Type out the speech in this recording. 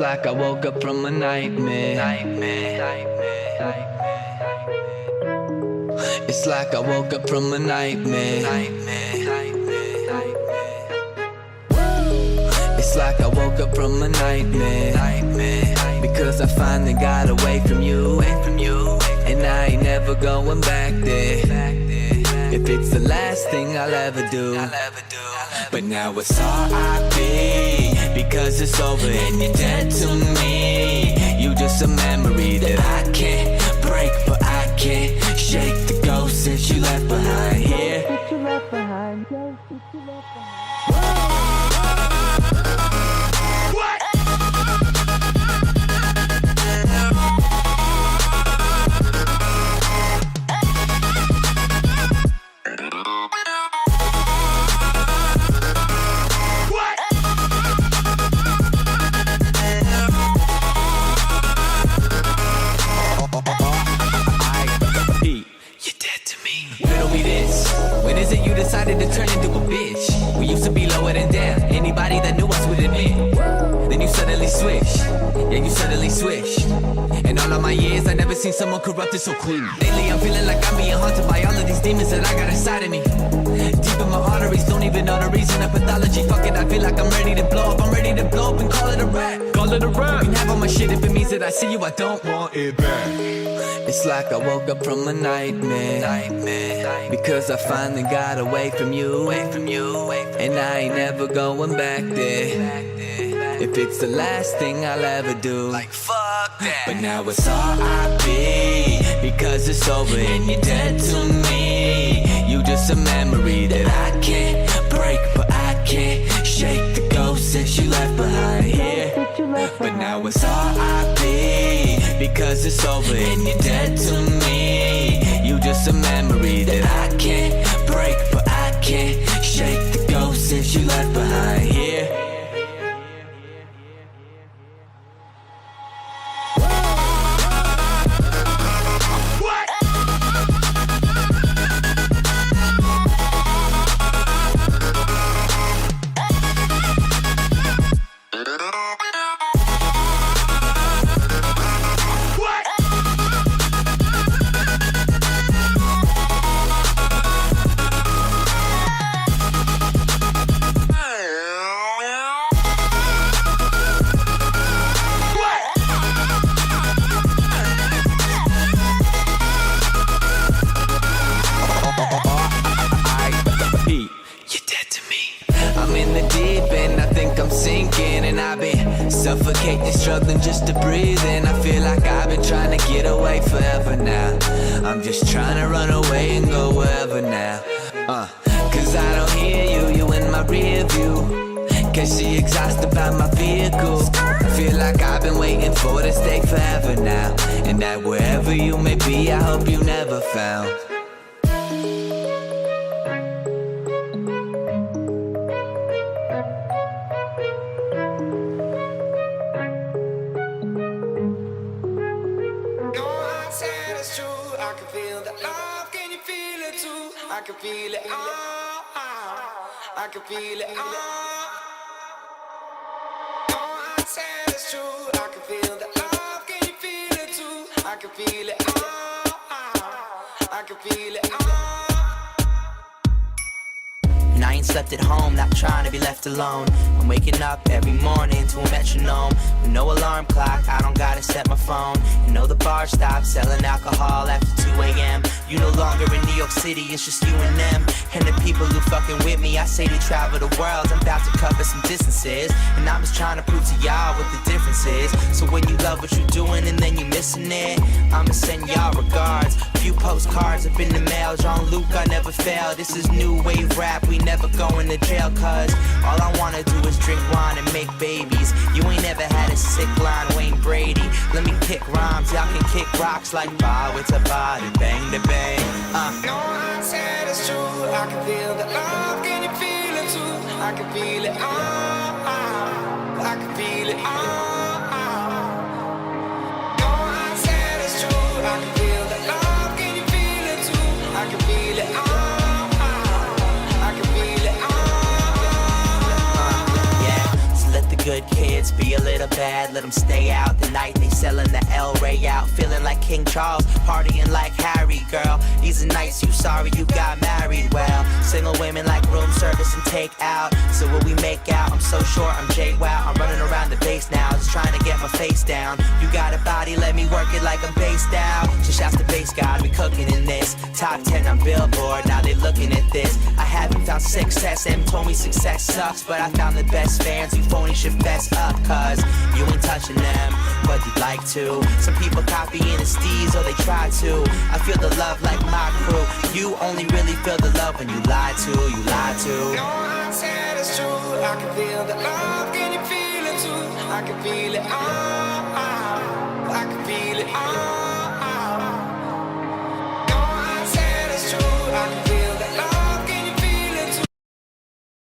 like I woke up from a nightmare. It's like I woke up from a nightmare. It's like I woke up from a nightmare. Because I finally got away from you. And I ain't never going back there. If it's the last thing I'll ever do. But now it's R.I.P. because it's over and you're dead to me. You just a memory that I can't break, but I can't shake the ghost that you left behind here. Decided to turn into a bitch. We used to be lower than down. Anybody that knew us would admit. Then you suddenly switch. Yeah, you suddenly switch. In all of my years, I never seen someone corrupted so clean. Lately, I'm feeling like I'm being haunted by all of these demons that I got inside of me. Deep in my arteries, don't even know the reason of pathology. Fuck it, I feel like I'm ready to blow up. I'm ready to blow up and call it a rap. Call it a rap. You can have all my shit if it means that I see you, I don't want it back. It's like I woke up from a nightmare. Because I finally got away from you. And I ain't never going back there. If it's the last thing I'll ever do. Like fuck that. But now it's R.I.P. because it's over and you're dead to me. You just a memory that I can't break, but I can't shake the ghost that you left behind here. But now it's R.I.P. because it's over and you're dead to me. You just a memory that I can't break, but I can't shake the ghost that you left behind here. Suffocating, struggling just to breathe. And I feel like I've been trying to get away forever now. I'm just trying to run away and go wherever now. Cause I don't hear you in my rear view. Cause she exhausted by my vehicle. I feel like I've been waiting for this day forever now. And that wherever you may be, I hope you never found. I can feel it, I can feel it, oh, I said it's true, I can feel the love, can you feel it too? I can feel it, I can feel it, And I ain't slept at home, not trying to be left alone. I'm waking up every morning to a metronome. With no alarm clock, I don't gotta set my phone. You know the bar stopped selling alcohol after 2 a.m. You no longer in New York City, it's just you and them. And the people who fucking with me, I say they travel the world. I'm about to cover some distances, and I'm just trying to prove to y'all what the difference is. So when you love what you're doing and then you missing it, I'ma send y'all regards. Few postcards up in the mail, Jean-Luc, I never fail. This is new wave rap, we never going to jail. Cause all I wanna do is drink wine and make babies. You ain't never had a sick line, Wayne Brady. Let me kick rhymes, y'all can kick rocks like bar with a body, bang to bang. No, I said it's true, I can feel the love, can you feel it too? I can feel it, I can feel it, No, I said it's true, I can feel the love, can you feel it too? I can feel it, I can feel it, Yeah, so let the good kids, be a little bad, let them stay out. The night they selling the El Rey out, feeling like King Charles, partying like Harry. Girl, these are nights you sorry you got married. Well, single women like room service and take out. So what we make out, I'm so short, I'm Jay Wow. I'm running around the base now, just trying to get my face down. You got a body, let me work it like I'm based out. Just shouts the bass god, we cooking in this. Top 10 on Billboard, now they looking at this. I haven't found success, them told me success sucks, but I found the best fans, you phony should fess up. Cause you ain't touching them, but you'd like to. Some people copying the steez, or they try to. I feel the love like my crew. You only really feel the love when you lie to, you lie to. No, I said it's true. I can feel the love, can you feel it too? I can feel it, I can feel it,